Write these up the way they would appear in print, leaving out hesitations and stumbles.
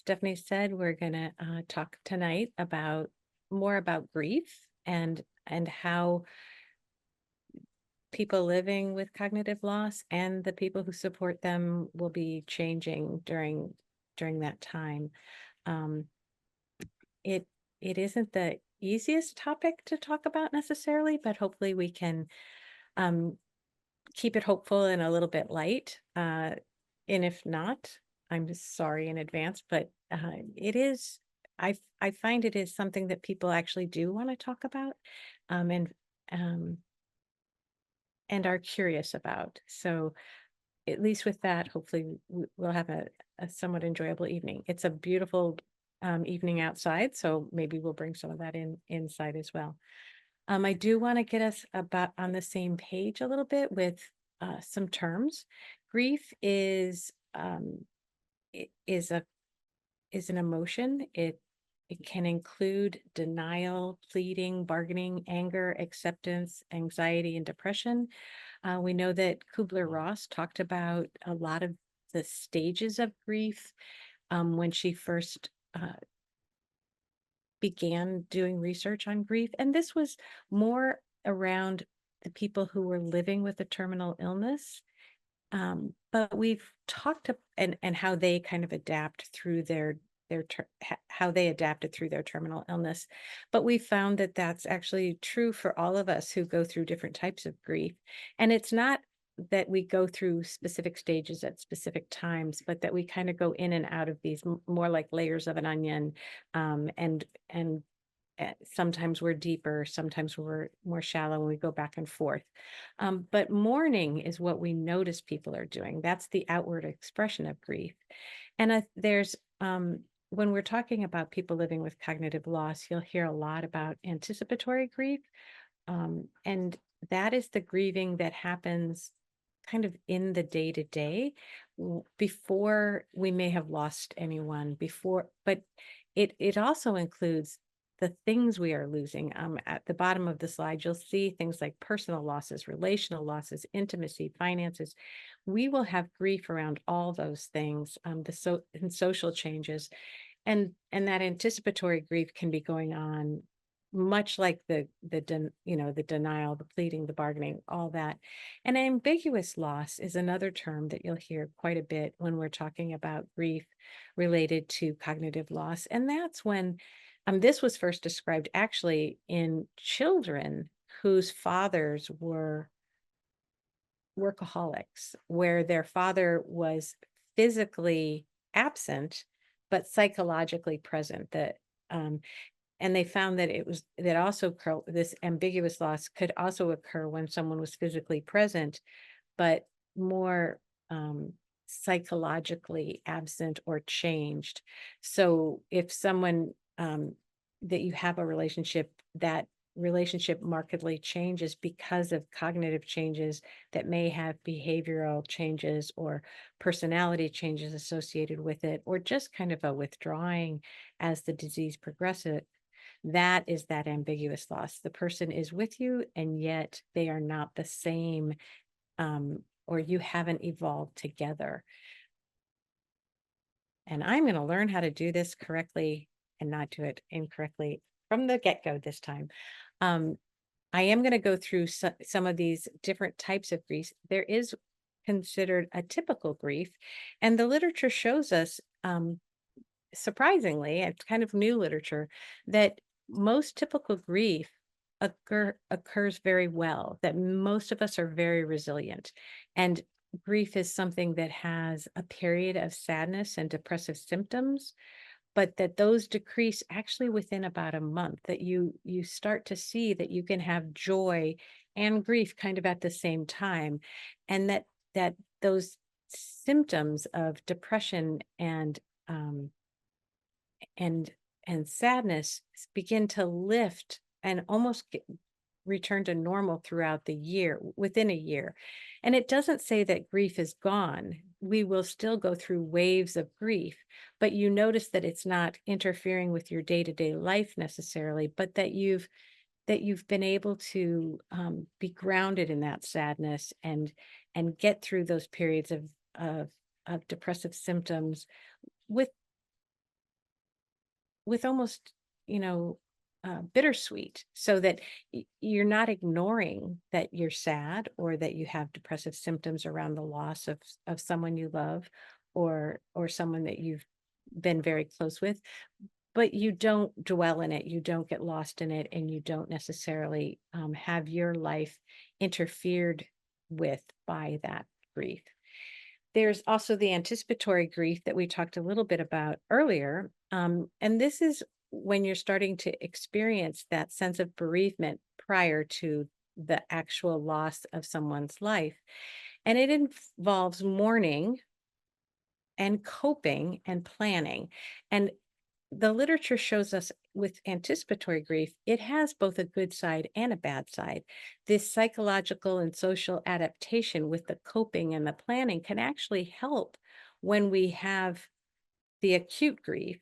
Stephanie said, we're going to talk tonight about more about grief and how people living with cognitive loss and the people who support them will be changing during that time. Um, it it isn't the easiest topic to talk about necessarily, but hopefully we can um, keep it hopeful and a little bit light. And if not, I'm just sorry in advance, but it is. I find it is something that people actually do want to talk about, um, and um, and are curious about. So at least with that, hopefully we'll have a somewhat enjoyable evening. It's a beautiful evening outside, so maybe we'll bring some of that inside as well. I do want to get us about on the same page a little bit with some terms. Grief is a is an emotion. It can include denial, pleading, bargaining, anger, acceptance, anxiety, and depression. We know that Kubler-Ross talked about a lot of the stages of grief when she first began doing research on grief. And this was more around the people who were living with a terminal illness. But we've talked and how they kind of adapt through how they adapted through their terminal illness. But we found that that's actually true for all of us who go through different types of grief. And it's not that we go through specific stages at specific times, but that we kind of go in and out of these more like layers of an onion. And sometimes we're deeper, sometimes we're more shallow, and we go back and forth. But mourning is what we notice people are doing. That's the outward expression of grief. And there's when we're talking about people living with cognitive loss, you'll hear a lot about anticipatory grief. And that is the grieving that happens kind of in the day to day before we may have lost anyone before, but it also includes the things we are losing. At the bottom of the slide, you'll see things like personal losses, relational losses, intimacy, finances. We will have grief around all those things, and social changes, and that anticipatory grief can be going on much like the denial, the pleading, the bargaining, all that. And ambiguous loss is another term that you'll hear quite a bit when we're talking about grief related to cognitive loss. And that's when this was first described actually in children whose fathers were workaholics, where their father was physically absent but psychologically present. Um, and they found that this ambiguous loss could also occur when someone was physically present, but more psychologically absent or changed. So if someone that you have a relationship, that relationship markedly changes because of cognitive changes that may have behavioral changes or personality changes associated with it, or just kind of a withdrawing as the disease progresses. That is that ambiguous loss. The person is with you, and yet they are not the same, or you haven't evolved together. And I'm going to learn how to do this correctly and not do it incorrectly from the get-go this time. I am going to go through some of these different types of grief. There is considered a typical grief, and the literature shows us, surprisingly, it's kind of new literature, that most typical grief occurs very well, that most of us are very resilient. And grief is something that has a period of sadness and depressive symptoms, but that those decrease actually within about a month, that you start to see that you can have joy and grief kind of at the same time, and that those symptoms of depression um, and and sadness begin to lift and almost return to normal throughout the year, within a year. And it doesn't say that grief is gone. We will still go through waves of grief, but you notice that it's not interfering with your day-to-day life necessarily, but that you've been able to be grounded in that sadness and get through those periods of depressive symptoms with with almost, you know, bittersweet, so that you're not ignoring that you're sad or that you have depressive symptoms around the loss of someone you love, or someone that you've been very close with, but you don't dwell in it, you don't get lost in it, and you don't necessarily have your life interfered with by that grief. There's also the anticipatory grief that we talked a little bit about earlier. And this is when you're starting to experience that sense of bereavement prior to the actual loss of someone's life. And it involves mourning and coping and planning. And the literature shows us with anticipatory grief, it has both a good side and a bad side. This psychological and social adaptation with the coping and the planning can actually help when we have the acute grief,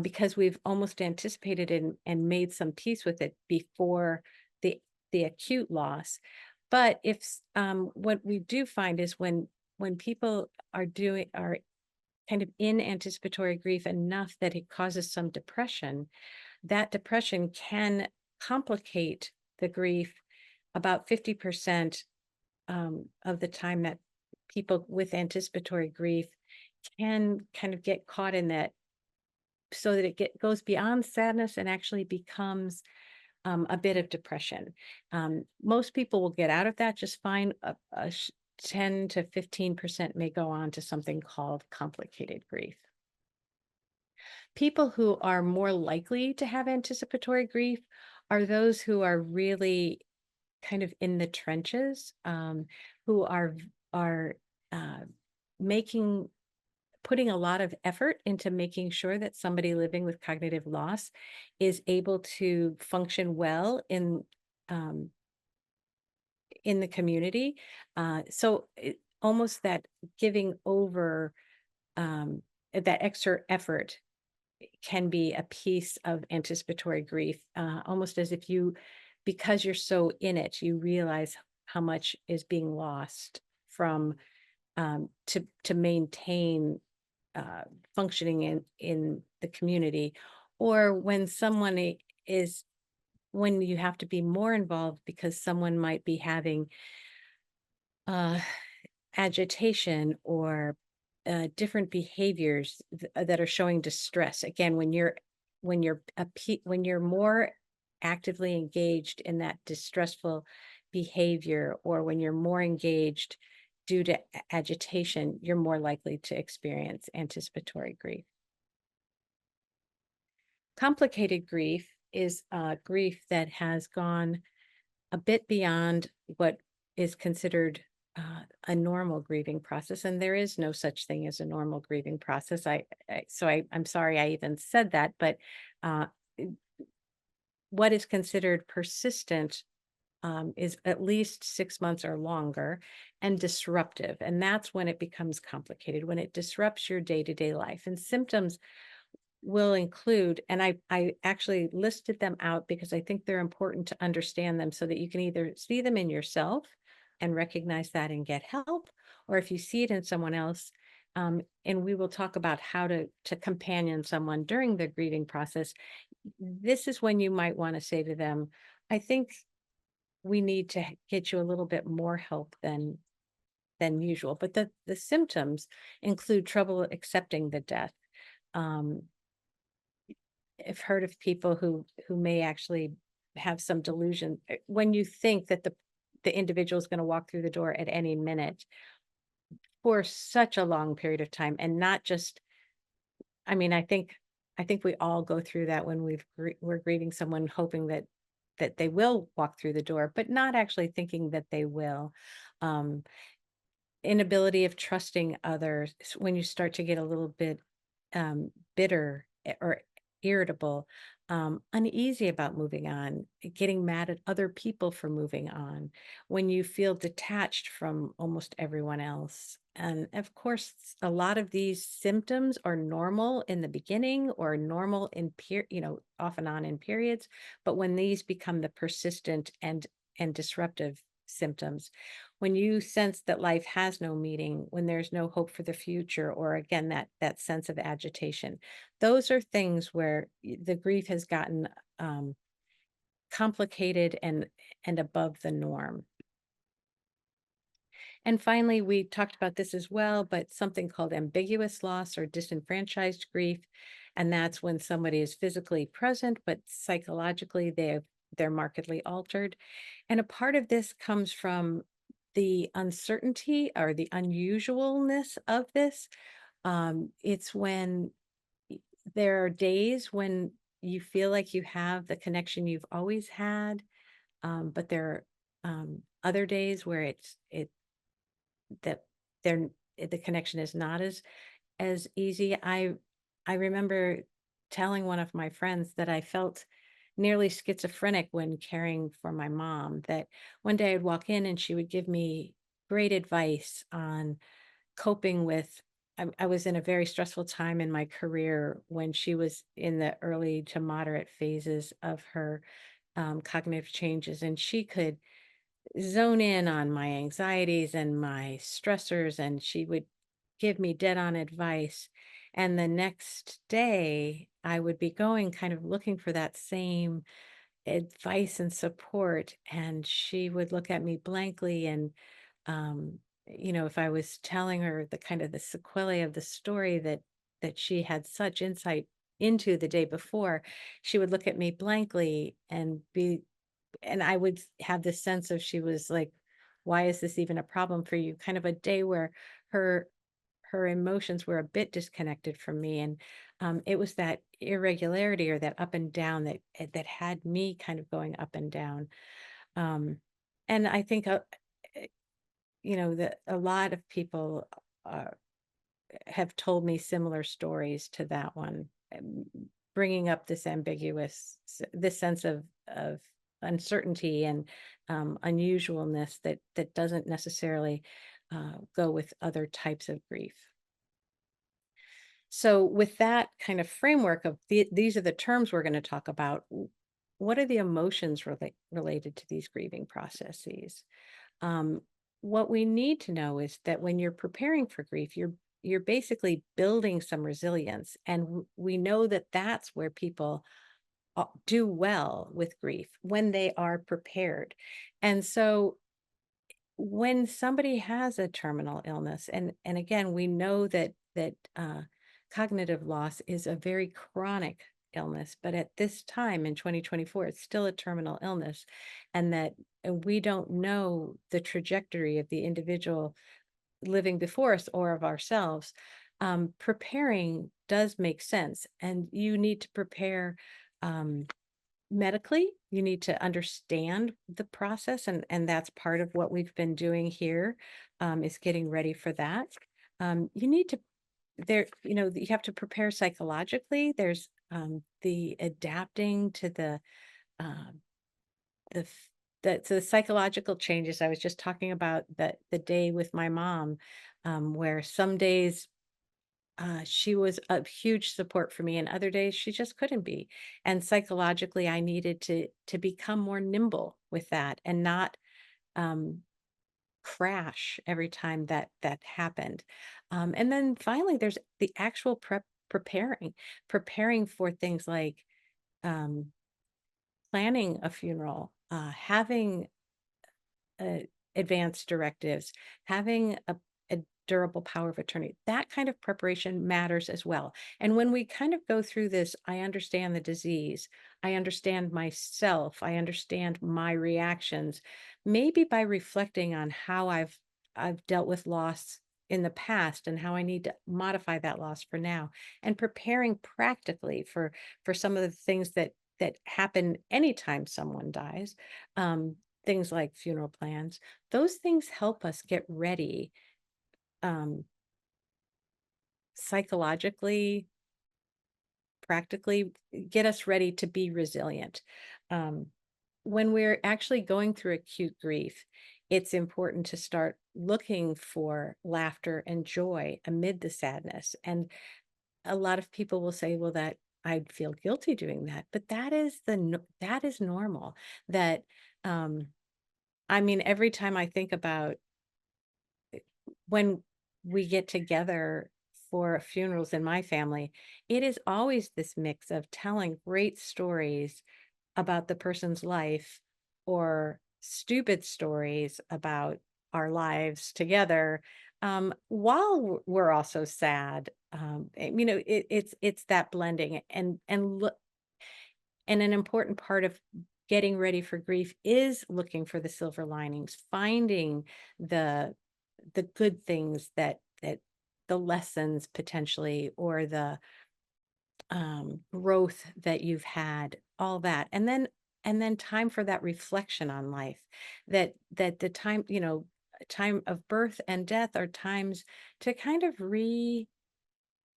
because we've almost anticipated and made some peace with it before the the acute loss. But what we do find is when people are kind of in anticipatory grief enough that it causes some depression, that depression can complicate the grief about 50% of the time, that people with anticipatory grief can kind of get caught in that, so that goes beyond sadness and actually becomes a bit of depression. Most people will get out of that just fine. 10 to 15% may go on to something called complicated grief. People who are more likely to have anticipatory grief are those who are really kind of in the trenches, who are uh, making putting a lot of effort into making sure that somebody living with cognitive loss is able to function well um, in the community. Almost that giving over, that extra effort can be a piece of anticipatory grief, almost as if because you're so in it, you realize how much is being lost from, to maintain functioning in the community, or when you have to be more involved because someone might be having uh, agitation or different behaviors that are showing distress. Again, when you're more actively engaged in that distressful behavior, or when you're more engaged due to agitation, you're more likely to experience anticipatory grief. Complicated grief is grief that has gone a bit beyond what is considered a normal grieving process, and there is no such thing as a normal grieving process. I'm sorry I even said that, but uh, what is considered persistent is at least 6 months or longer, and disruptive, and that's when it becomes complicated, when it disrupts your day-to-day life. And symptoms will include, and I actually listed them out because I think they're important to understand them, so that you can either see them in yourself and recognize that and get help, or if you see it in someone else, and we will talk about how to companion someone during the grieving process. This is when you might want to say to them, I think we need to get you a little bit more help than usual. But the symptoms include trouble accepting the death. um, I've heard of people who may actually have some delusion, when you think that the individual is going to walk through the door at any minute for such a long period of time, and not just, I mean, I think we all go through that when we're greeting someone, hoping that they will walk through the door, but not actually thinking that they will. Um, Inability of trusting others, when you start to get a little bit bitter, or irritable, uneasy about moving on, getting mad at other people for moving on, when you feel detached from almost everyone else. And of course, a lot of these symptoms are normal in the beginning, or normal off and on in periods. But when these become the persistent and disruptive symptoms, when you sense that life has no meaning, when there's no hope for the future, or again, that sense of agitation, those are things where the grief has gotten um, complicated and above the norm. And finally, we talked about this as well, but something called ambiguous loss or disenfranchised grief. And that's when somebody is physically present, but psychologically they're markedly altered. And a part of this comes from the uncertainty or the unusualness of this. It's when there are days when you feel like you have the connection you've always had, but there are other days where it that they're the connection is not as easy. I remember telling one of my friends that I felt nearly schizophrenic when caring for my mom, that one day I'd walk in and she would give me great advice on coping with I was in a very stressful time in my career when she was in the early to moderate phases of her cognitive changes, and she could zone in on my anxieties and my stressors, and she would give me dead on advice. And the next day, I would be going kind of looking for that same advice and support. And she would look at me blankly. And, um, if I was telling her the kind of the sequelae of the story that she had such insight into the day before, she would look at me blankly and I would have this sense of she was like, why is this even a problem for you? Kind of a day where her her emotions were a bit disconnected from me. And it was that irregularity or that up and down that had me kind of going up and down. Um, and I think, eh, that a lot of people uh, have told me similar stories to that one, bringing up this this sense of uncertainty and unusualness that doesn't necessarily go with other types of grief. So, with that kind of framework of these are the terms we're going to talk about, what are the emotions related to these grieving processes? Um, what we need to know is that when you're preparing for grief, you're basically building some resilience, and we know that that's where people do well with grief when they are prepared. And so when somebody has a terminal illness, and again, we know that cognitive loss is a very chronic illness, but at this time in 2024 it's still a terminal illness, and that we don't know the trajectory of the individual living before us or of ourselves. Preparing does make sense, and you need to prepare um, medically. You need to understand the process, and that's part of what we've been doing here, is getting ready for that. You need to you have to prepare psychologically. There's the adapting to um, the the psychological changes. I was just talking about the day with my mom, where some days she was a huge support for me, and other days she just couldn't be. And psychologically, I needed to become more nimble with that and not um, crash every time that happened. And then finally, there's the actual preparing for things like um, planning a funeral, having uh, advanced directives, having a durable power of attorney. That kind of preparation matters as well. And when we kind of go through this, I understand the disease, I understand myself, I understand my reactions, maybe by reflecting on how I've dealt with loss in the past and how I need to modify that loss for now, and preparing practically for some of the things that happen anytime someone dies. Um, Things like funeral plans, those things help us get ready, um, psychologically, practically, get us ready to be resilient. Um, when we're actually going through acute grief, it's important to start looking for laughter and joy amid the sadness. And a lot of people will say, well, that I'd feel guilty doing that, but that is normal. That um I mean, every time I think about when we get together for funerals in my family, it is always this mix of telling great stories about the person's life or stupid stories about our lives together, while we're also sad. It's that blending, and an important part of getting ready for grief is looking for the silver linings, finding the good things that the lessons potentially, or the growth that you've had, all that. And then time for that reflection on life, that the time, time of birth and death are times to kind of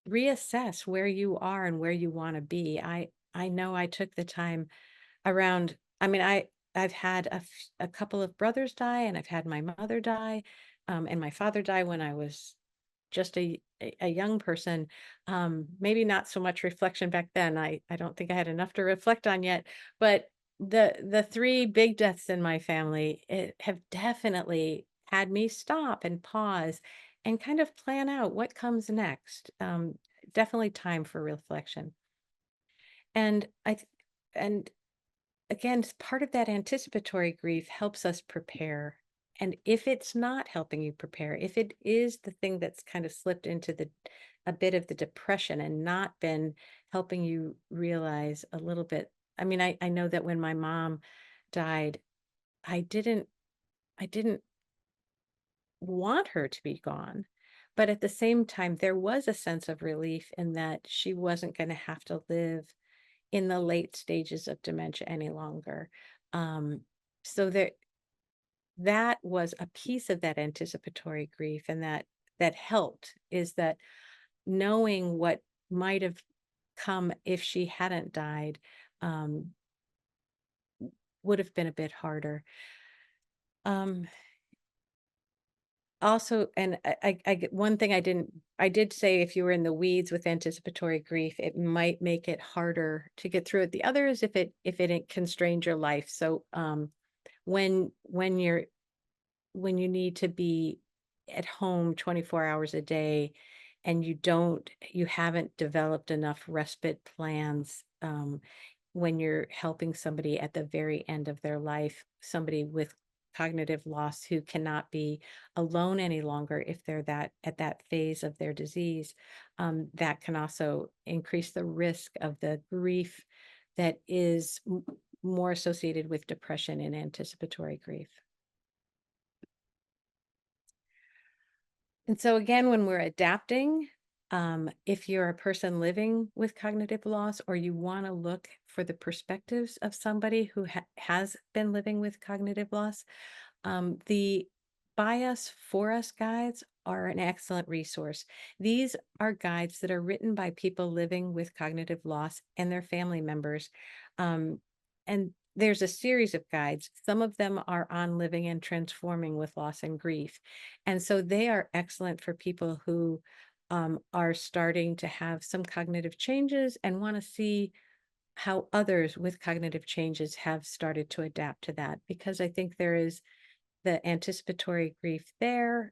reassess where you are and where you want to be. I know I took the time around. I mean, I've had a couple of brothers die, and I've had my mother die, and my father die when I was just a young person. Maybe not so much reflection back then. I don't think I had enough to reflect on yet. But the three big deaths in my family, have definitely had me stop and pause and kind of plan out what comes next. Definitely time for reflection. And and again, part of that anticipatory grief helps us prepare. And if it's not helping you prepare, if it is the thing that's kind of slipped into a bit of the depression and not been helping you realize a little bit. I mean, I know that when my mom died, I didn't want her to be gone. But at the same time, there was a sense of relief in that she wasn't going to have to live in the late stages of dementia any longer. Um, so that was a piece of that anticipatory grief, and that helped, is that knowing what might have come if she hadn't died, um, would have been a bit harder. Um, Also, and one thing I did say, if you were in the weeds with anticipatory grief, it might make it harder to get through it. The other is if it constrained your life. So, when when you need to be at home 24 hours a day, and you haven't developed enough respite plans, when you're helping somebody at the very end of their life, somebody with cognitive loss who cannot be alone any longer, if they're that at that phase of their disease, that can also increase the risk of the grief that is more associated with depression and anticipatory grief. And so again, when we're adapting, if you're a person living with cognitive loss, or you want to look for the perspectives of somebody who has been living with cognitive loss, the By Us, For Us guides are an excellent resource. These are guides that are written by people living with cognitive loss and their family members. And there's a series of guides. Some of them are on living and transforming with loss and grief. And so they are excellent for people who are starting to have some cognitive changes and want to see how others with cognitive changes have started to adapt to that. Because I think there is the anticipatory grief there,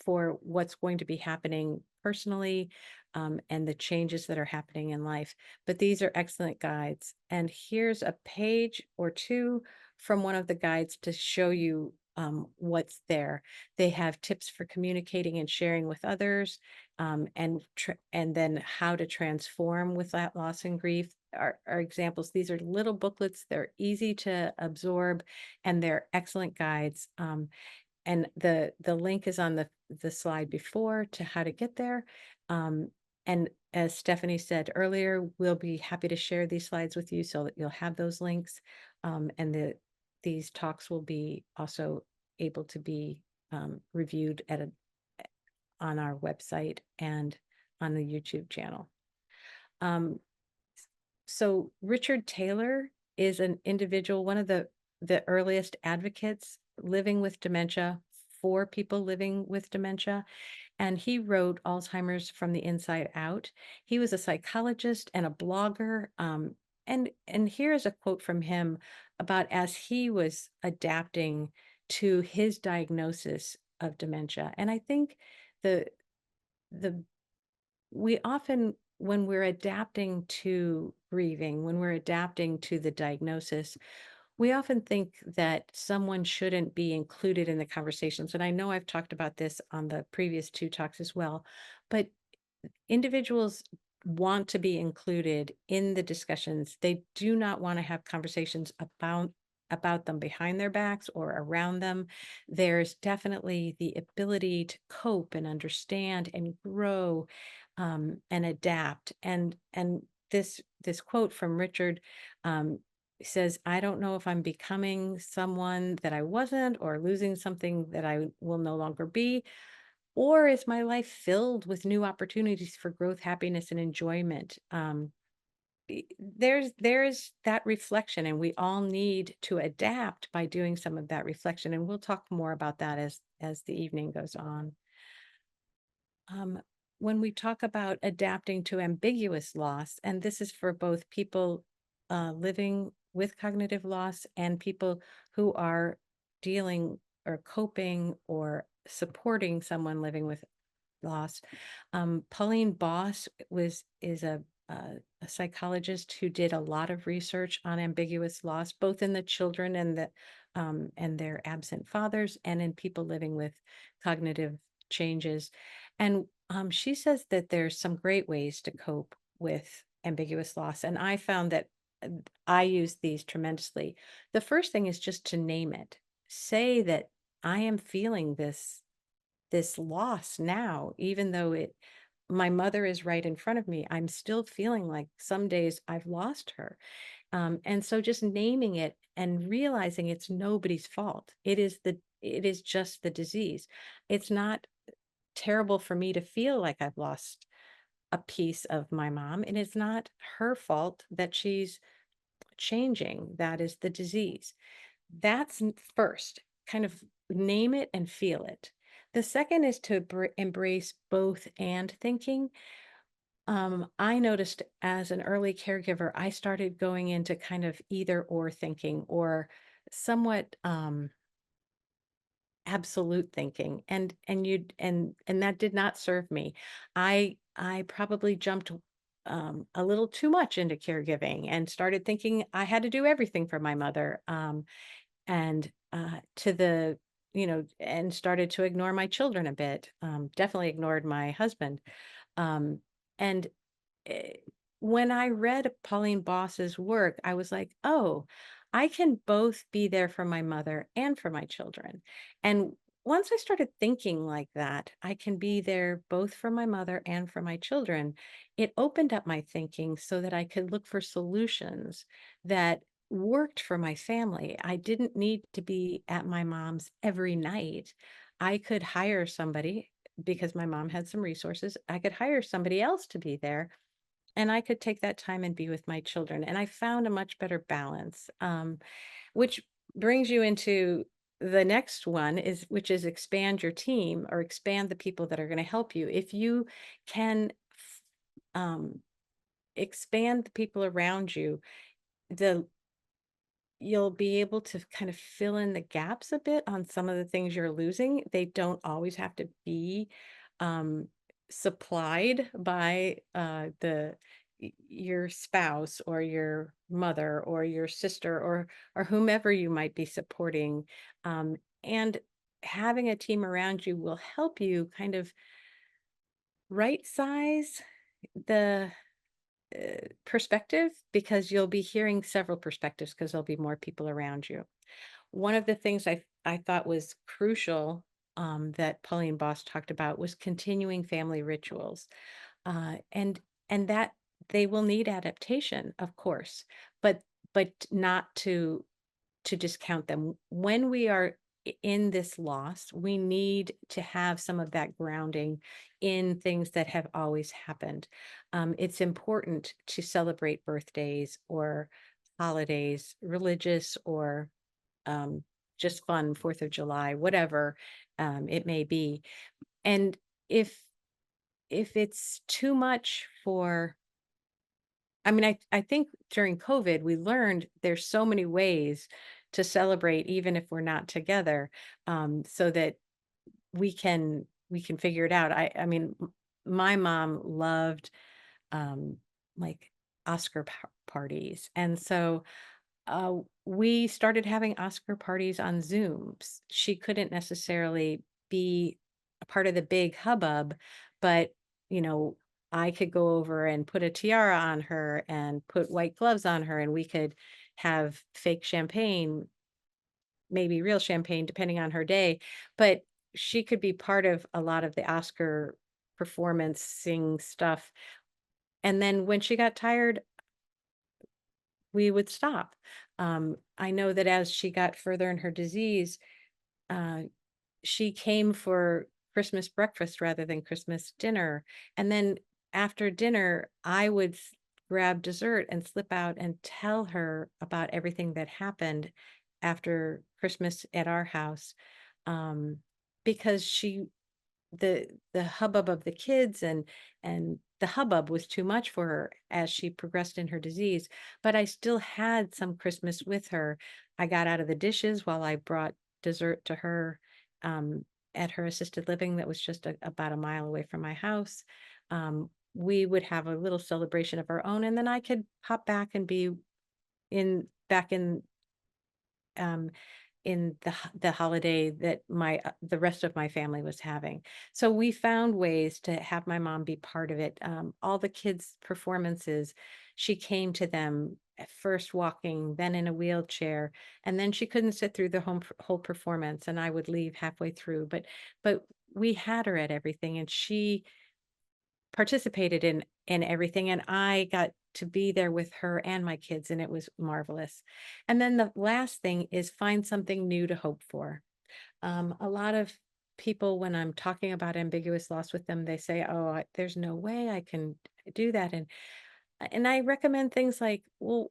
for what's going to be happening personally, and the changes that are happening in life. But these are excellent guides. And here's a page or two from one of the guides to show you what's there. They have tips for communicating and sharing with others, and then how to transform with that loss and grief are examples. These are little booklets. They're easy to absorb, and they're excellent guides. And the link is on the slide before to how to get there. And as Stephanie said earlier, we'll be happy to share these slides with you so that you'll have those links. And these talks will be also able to be reviewed on our website and on the YouTube channel. So Richard Taylor is an individual, one of the earliest advocates living with dementia, for people living with dementia. And he wrote Alzheimer's from the Inside Out. He was a psychologist and a blogger. And here's a quote from him about as he was adapting to his diagnosis of dementia. And I think the the we often, when we're adapting to grieving, when we're adapting to the diagnosis, we often think that someone shouldn't be included in the conversations. And I know I've talked about this on the previous two talks as well, but individuals want to be included in the discussions. They do not want to have conversations about them behind their backs or around them. There's definitely the ability to cope and understand and grow, and adapt. And this quote from Richard, um, says, "I don't know if I'm becoming someone that I wasn't or losing something that I will no longer be, or is my life filled with new opportunities for growth, happiness, and enjoyment?" There's that reflection, and we all need to adapt by doing some of that reflection. And we'll talk more about that as the evening goes on. Um, when we talk about adapting to ambiguous loss, and this is for both people living with cognitive loss and people who are dealing or coping or supporting someone living with loss. Pauline Boss is a psychologist who did a lot of research on ambiguous loss, both in the children and their absent fathers, and in people living with cognitive changes. And she says that there's some great ways to cope with ambiguous loss, and I found that uh, I use these tremendously. The first thing is just to name it. Say that I am feeling this loss now, even though my mother is right in front of me. I'm still feeling like some days I've lost her. And so just naming it and realizing it's nobody's fault. It is just the disease. It's not terrible for me to feel like I've lost a piece of my mom, and it's not her fault that she's changing. That is the disease. That's first, kind of name it and feel it. The second is to embrace both and thinking. I noticed as an early caregiver, I started going into kind of either or thinking, or somewhat absolute thinking, and that did not serve me. I probably jumped a little too much into caregiving and started thinking I had to do everything for my mother. And to the and started to ignore my children a bit. Definitely ignored my husband. Um, and eh, when I read Pauline Boss's work, I was like, oh, I can both be there for my mother and for my children. And once I started thinking like that, I can be there both for my mother and for my children. It opened up my thinking so that I could look for solutions that worked for my family. I didn't need to be at my mom's every night. I could hire somebody, because my mom had some resources. I could hire somebody else to be there, and I could take that time and be with my children. And I found a much better balance, which brings you into the next one, which is expand your team or expand the people that are going to help you. If you can um, expand the people around you, the you'll be able to kind of fill in the gaps a bit on some of the things you're losing. They don't always have to be um, supplied by your spouse or your mother or your sister or whomever you might be supporting. And having a team around you will help you kind of right size the perspective, because you'll be hearing several perspectives because there'll be more people around you. One of the things I thought was crucial, that Pauline Boss talked about, was continuing family rituals, uh, and and that they will need adaptation, of course, but not to discount them. When we are in this loss, we need to have some of that grounding in things that have always happened. It's important to celebrate birthdays or holidays, religious or um, just fun, 4th of July, whatever it may be. And if it's too much for I mean, I think during COVID, we learned there's so many ways to celebrate, even if we're not together, so that we can figure it out. I mean, my mom loved um, like Oscar parties, and so we started having Oscar parties on Zooms. She couldn't necessarily be a part of the big hubbub, but you know, I could go over and put a tiara on her and put white gloves on her, and we could have fake champagne, maybe real champagne, depending on her day. But she could be part of a lot of the Oscar performancing stuff. And then when she got tired, we would stop. I know that as she got further in her disease, uh, she came for Christmas breakfast rather than Christmas dinner. And then after dinner, I would grab dessert and slip out and tell her about everything that happened after Christmas at our house. Um, because the hubbub of the kids and the hubbub was too much for her as she progressed in her disease, but I still had some Christmas with her. I got out of the dishes while I brought dessert to her um, at her assisted living that was just about a mile away from my house. We would have a little celebration of our own, and then I could hop back and be back um, in the holiday that the rest of my family was having. So we found ways to have my mom be part of it. All the kids' performances, she came to them at first walking, then in a wheelchair, and then she couldn't sit through the whole performance, and I would leave halfway through. But we had her at everything, and she participated in everything, and I got to be there with her and my kids, and it was marvelous. And then the last thing is find something new to hope for. A lot of people, when I'm talking about ambiguous loss with them, they say, "Oh, there's no way I can do that." And I recommend things like, well,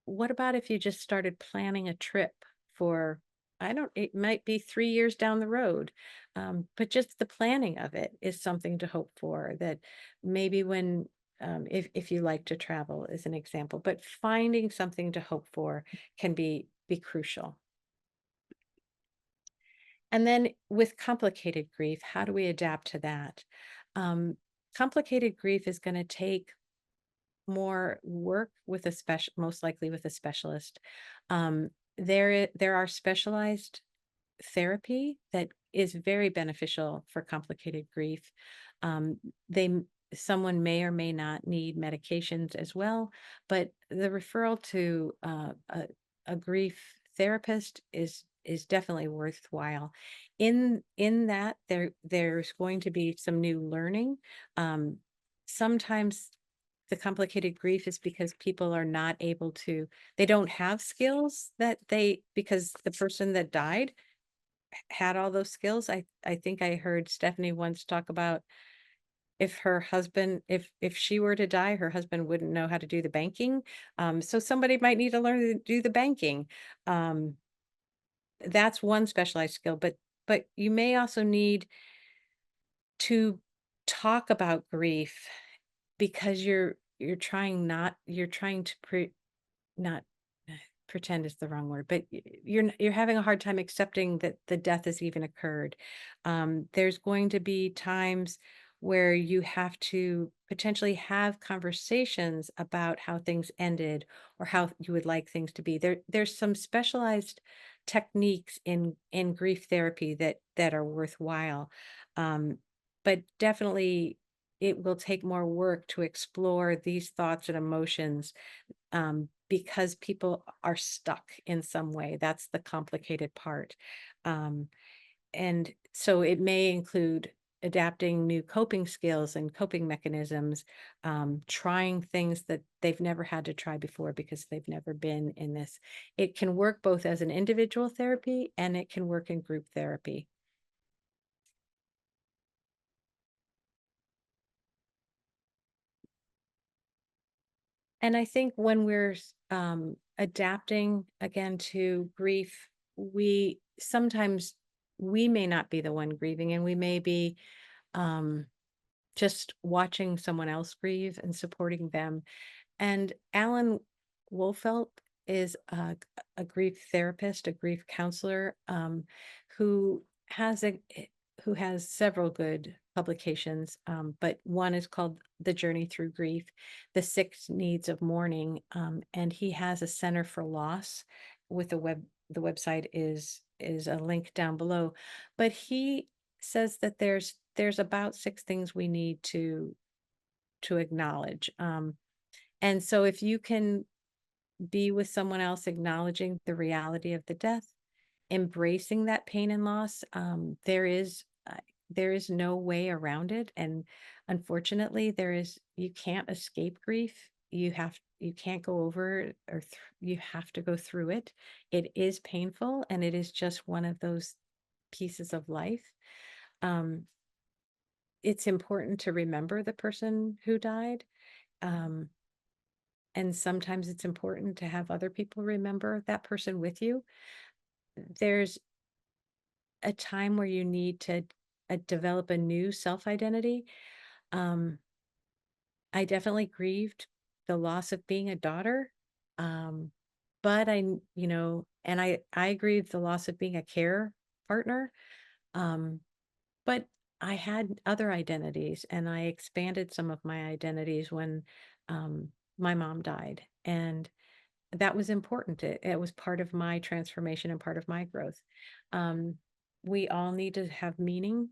what about if you just started planning a trip for, I don't, it might be 3 years down the road, but just the planning of it is something to hope for. That maybe when, if you like to travel, as an example, but finding something to hope for can be crucial. And then with complicated grief, how do we adapt to that? Um, Complicated grief is going to take more work with a most likely with a specialist. There are specialized therapy that is very beneficial for complicated grief. Um, they Someone may or may not need medications as well, but the referral to a grief therapist is definitely worthwhile. In that, there's going to be some new learning. Um, Sometimes the complicated grief is because people are not able to, they don't have skills that they, because the person that died had all those skills. I think I heard Stephanie once talk about if her husband, if she were to die, her husband wouldn't know how to do the banking. So somebody might need to learn to do the banking. Um, that's one specialized skill, but you may also need to talk about grief because you're trying to not pretend is the wrong word, but you're having a hard time accepting that the death has even occurred. There's going to be times where you have to potentially have conversations about how things ended or how you would like things to be. There's some specialized techniques in grief therapy that are worthwhile. Um, but definitely it will take more work to explore these thoughts and emotions, because people are stuck in some way. That's the complicated part. Um, and so it may include adapting new coping skills and coping mechanisms, trying things that they've never had to try before because they've never been in this. It can work both as an individual therapy and it can work in group therapy. And I think when we're adapting again to grief, we sometimes we may not be the one grieving, and we may be um, just watching someone else grieve and supporting them. And Alan Wolfelt is a grief therapist, a grief counselor, who has a who has several good publications, but one is called The Journey Through Grief, The Six Needs of Mourning, and he has a Center for Loss with the website is a link down below. But he says that there's about six things we need to acknowledge. And so if you can be with someone else, acknowledging the reality of the death, embracing that pain and loss, there is no way around it. And unfortunately, you can't escape grief. You can't go over it, or you have to go through it. It is painful, and it is just one of those pieces of life. Um, it's important to remember the person who died. Um, And sometimes it's important to have other people remember that person with you. There's a time where you need to develop a new self identity. Um, I definitely grieved the loss of being a daughter. Um, but and I grieved the loss of being a care partner. Um, but I had other identities, and I expanded some of my identities when um, my mom died. And that was important. It was part of my transformation and part of my growth. Um, we all need to have meaning,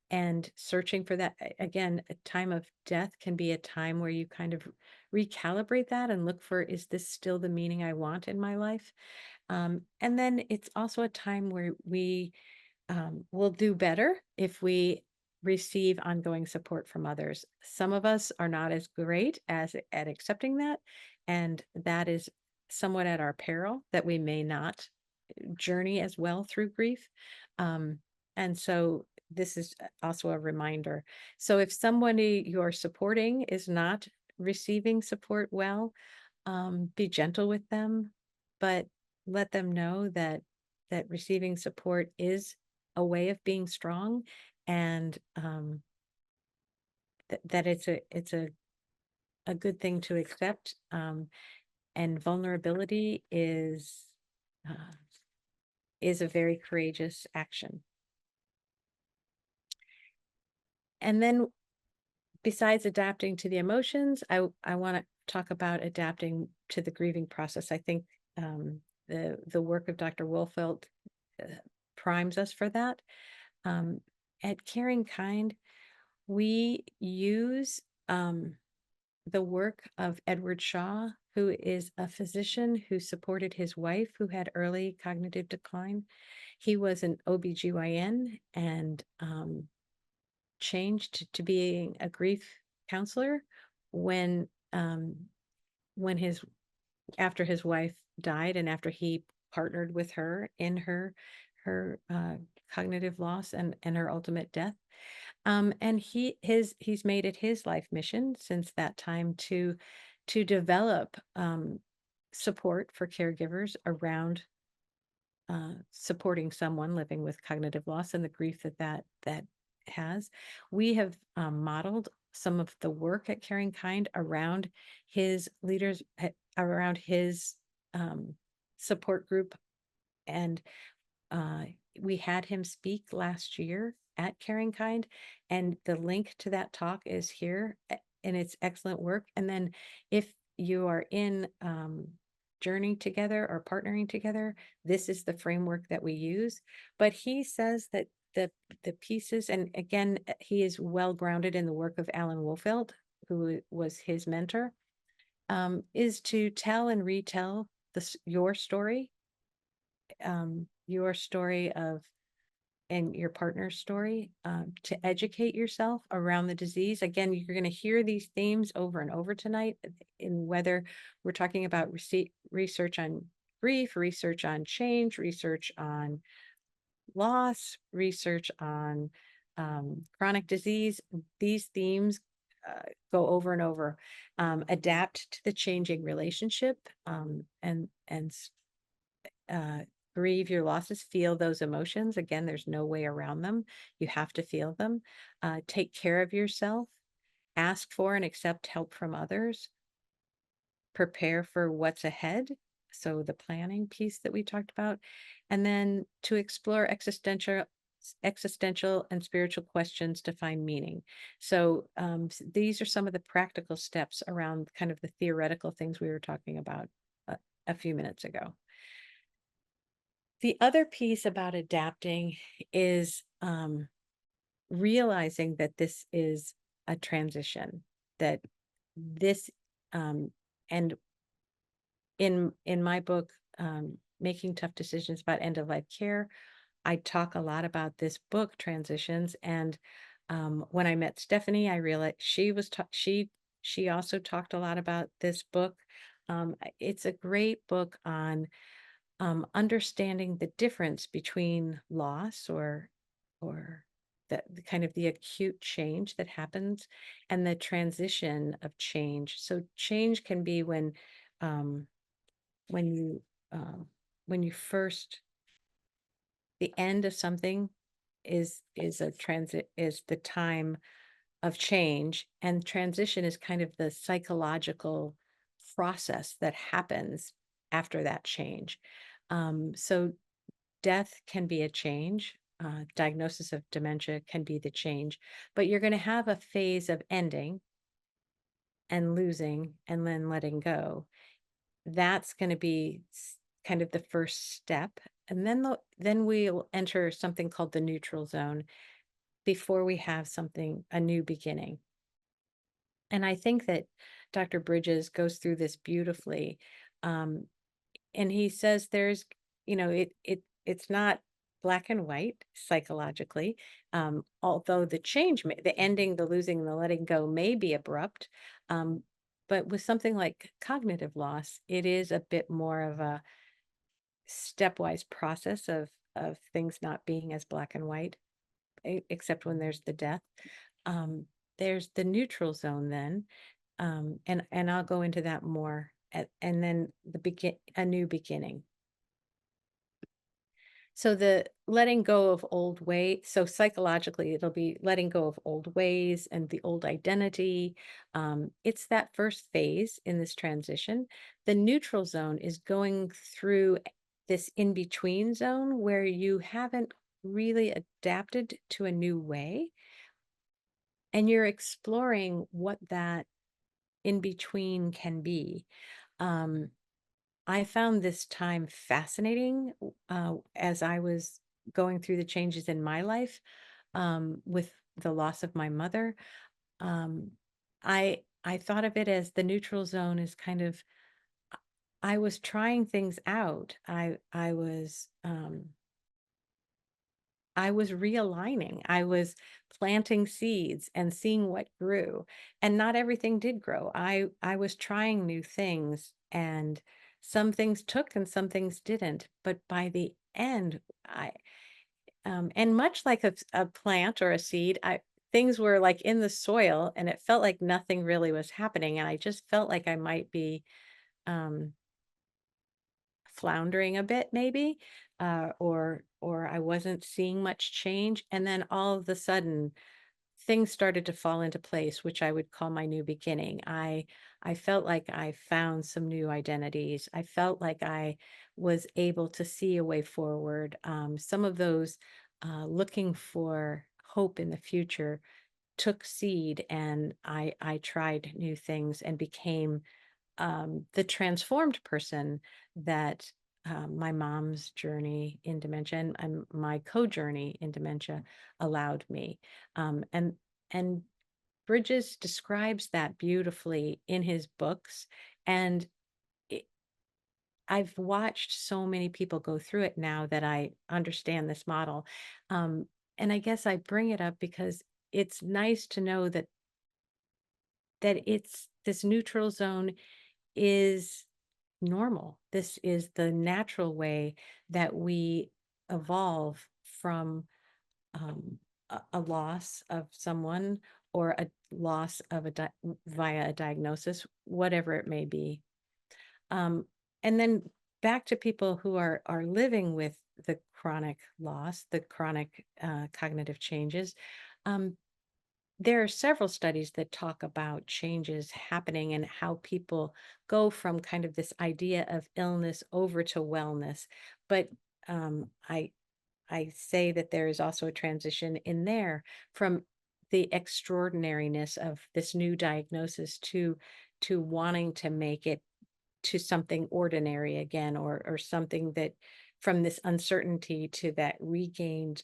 and searching for that. Again, a time of death can be a time where you kind of recalibrate that and look for, is this still the meaning I want in my life? And then it's also a time where we'll do better if we receive ongoing support from others. Some of us are not as great as at accepting that, and that is somewhat at our peril, that we may not journey as well through grief. Um, and so this is also a reminder. So if somebody you're supporting is not receiving support well, be gentle with them, but let them know that receiving support is a way of being strong, and that it's a good thing to accept. And vulnerability uh, is a very courageous action. And then, besides adapting to the emotions, I want to talk about adapting to the grieving process. I think the work of Dr. Wolfelt uh, primes us for that. Um, at CaringKind, we use the work of Edward Shaw, who is a physician who supported his wife who had early cognitive decline. He was an OBGYN and changed to being a grief counselor when um, when his after his wife died, and after he partnered with her in her cognitive loss and her ultimate death. And he's made it his life mission since that time to develop support for caregivers around supporting someone living with cognitive loss and the grief that has. We have modeled some of the work at CaringKind around his leaders, around his support group, and uh, we had him speak last year at CaringKind, and the link to that talk is here, and it's excellent work. And then if you are in journeying together or partnering together, this is the framework that we use. But he says that the pieces, and again, he is well grounded in the work of Alan Wolfelt, who was his mentor, is to tell and retell your story of and your partner's story, to educate yourself around the disease. Again, you're going to hear these themes over and over tonight, in whether we're talking about research on grief, research on change, research on loss, research on chronic disease. These themes go over and over. Adapt to the changing relationship, and uh, grieve your losses, feel those emotions. Again, there's no way around them. You have to feel them. Take care of yourself, ask for and accept help from others. prepare for what's ahead. So the planning piece that we talked about, and then to explore existential and spiritual questions to find meaning. So these are some of the practical steps around kind of the theoretical things we were talking about a few minutes ago. The other piece about adapting is realizing that this is a transition, that this and in my book, Making Tough Decisions about End of Life Care, I talk a lot about this book, Transitions. And when I met Stephanie, I realized she also talked a lot about this book. It's a great book on understanding the difference between loss or the kind of the acute change that happens and the transition of change. So change can be um, when you um, when you first the end of something is a transit is the time of change, and transition is kind of the psychological process that happens after that change. So death can be a change. Diagnosis of dementia can be the change, but you're going to have a phase of ending and losing and then letting go. That's going to be kind of the first step. And then we'll enter something called the neutral zone before we have a new beginning. And I think that Dr. Bridges goes through this beautifully. Um, and he says there's, it's not black and white psychologically. Although the ending, the losing, the letting go may be abrupt. Um, but with something like cognitive loss, it is a bit more of a stepwise process of things not being as black and white, except when there's the death. Um, there's the neutral zone then, and I'll go into that more and then a new beginning. So the letting go of old ways. So psychologically, it'll be letting go of old ways and the old identity. It's that first phase in this transition. The neutral zone is going through this in between zone where you haven't really adapted to a new way, and you're exploring what that in between can be. Um, I found this time fascinating as I was going through the changes in my life with the loss of my mother. Um, I thought of it as the neutral zone is kind of I was trying things out. I was realigning. I was planting seeds and seeing what grew. And not everything did grow. I was trying new things, and some things took and some things didn't. But by the end, and much like a plant or a seed, things were like in the soil and it felt like nothing really was happening. And I just felt like I might be um, floundering a bit maybe, or I wasn't seeing much change. And then all of a sudden things started to fall into place, which I would call my new beginning. I felt like I found some new identities. I felt like I was able to see a way forward. Some of those looking for hope in the future took seed, and I tried new things and became the transformed person that my mom's journey in dementia and my co-journey in dementia allowed me. And Bridges describes that beautifully in his books. And it, I've watched so many people go through it now that I understand this model. And I guess I bring it up because it's nice to know that it's this neutral zone is normal. This is the natural way that we evolve from a loss of someone or a loss of via a diagnosis, whatever it may be. And then back to people who are living with the chronic loss, the chronic cognitive changes. Um, there are several studies that talk about changes happening and how people go from kind of this idea of illness over to wellness. But I say that there is also a transition in there from the extraordinariness of this new diagnosis to wanting to make it to something ordinary again, or something that, from this uncertainty to that regained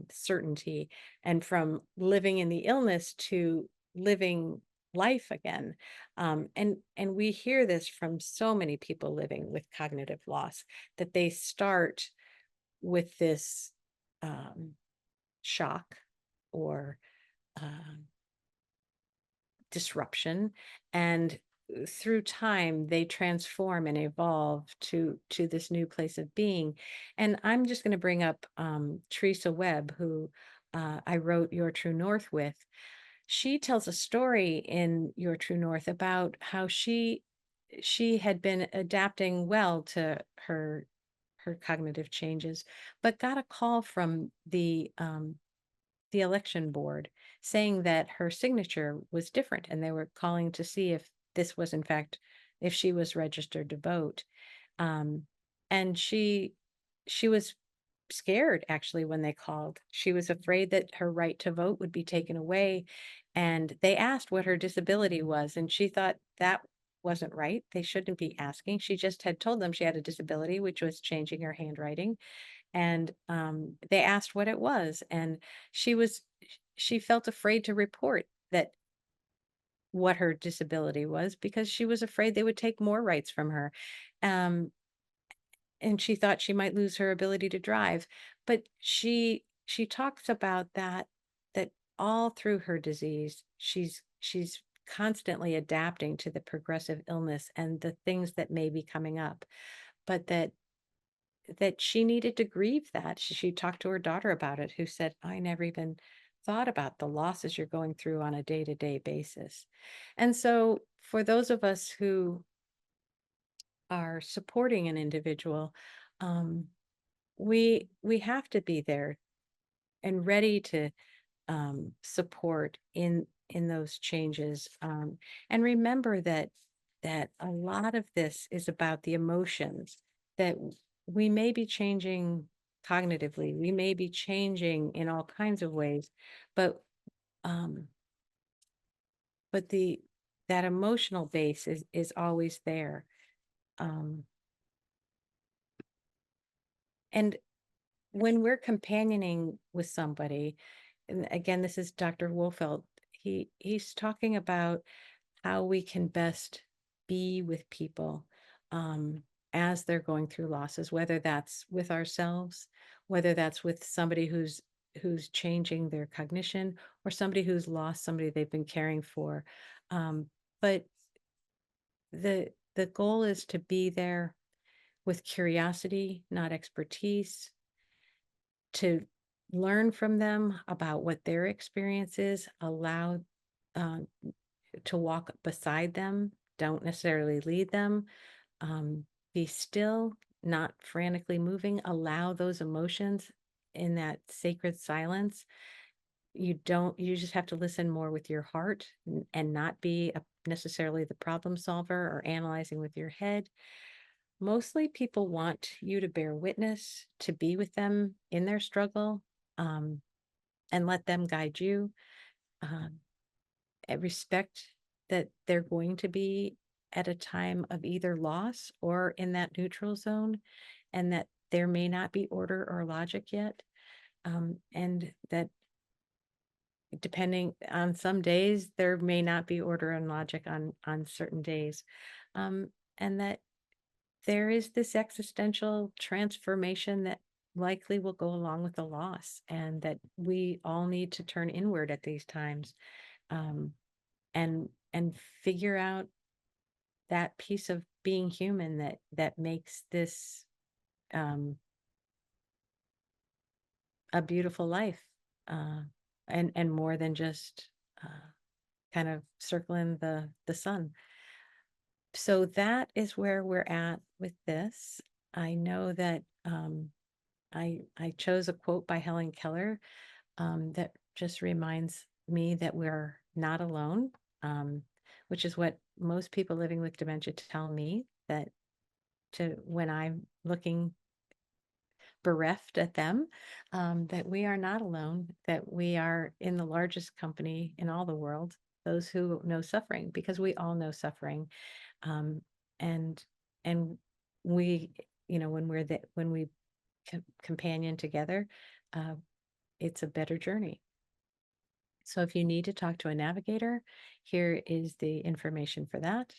certainty, and from living in the illness to living life again. And we hear this from so many people living with cognitive loss, that they start with this um, shock or um, disruption, and through time they transform and evolve to this new place of being. And I'm just going to bring up Teresa Webb, who I wrote Your True North with. She tells a story in Your True North about how she had been adapting well to her cognitive changes, but got a call from the election board saying that her signature was different, and they were calling to see if this was in fact, if she was registered to vote. um, and she was scared, actually, when they called. She was afraid that her right to vote would be taken away, and they asked what her disability was, and she thought that wasn't right. They shouldn't be asking. She just had told them she had a disability, which was changing her handwriting. And they asked what it was, and she was she felt afraid to report that, what her disability was, because she was afraid they would take more rights from her. um, and she thought she might lose her ability to drive. But she talks about that all through her disease, she's constantly adapting to the progressive illness and the things that may be coming up, but that she needed to grieve that. She talked to her daughter about it, who said, I never even thought about the losses you're going through on a day-to-day basis. And so for those of us who are supporting an individual, um, we have to be there and ready to support in those changes, and remember that a lot of this is about the emotions, that we may be changing cognitively, we may be changing in all kinds of ways, but um but the that emotional base is always there. um and when we're companioning with somebody, and again, this is Dr. Wolfelt, he's talking about how we can best be with people um, as they're going through losses, whether that's with ourselves, whether that's with somebody who's changing their cognition, or somebody who's lost somebody they've been caring for. But the goal is to be there with curiosity, not expertise, to learn from them about what their experience is, allow uh, to walk beside them, don't necessarily lead them. Be still, not frantically moving, allow those emotions in that sacred silence. You just have to listen more with your heart, and not be necessarily the problem solver or analyzing with your head. Mostly people want you to bear witness, to be with them in their struggle, um, and let them guide you. Um, and respect that they're going to be at a time of either loss or in that neutral zone, and that there may not be order or logic yet. And that, depending on some days, there may not be order and logic on certain days. um, and that there is this existential transformation that likely will go along with the loss, and that we all need to turn inward at these times, um, and figure out that piece of being human that makes this um, a beautiful life, uh, and more than just kind of circling the sun. So that is where we're at with this. I know that I chose a quote by Helen Keller that just reminds me that we're not alone, which is what most people living with dementia tell me, that when I'm looking bereft at them, that we are not alone, that we are in the largest company in all the world, those who know suffering, because we all know suffering. Um, and and we, when we companion together, uh, it's a better journey. So if you need to talk to a navigator, here is the information for that.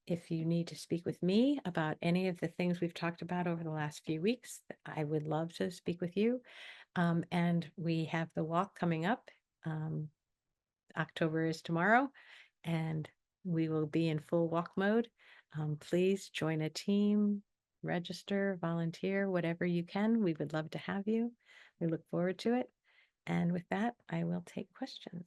If you need to speak with me about any of the things we've talked about over the last few weeks, I would love to speak with you. And we have the walk coming up. October is tomorrow, and we will be in full walk mode. Please join a team, register, volunteer, whatever you can. We would love to have you. We look forward to it. And with that, I will take questions.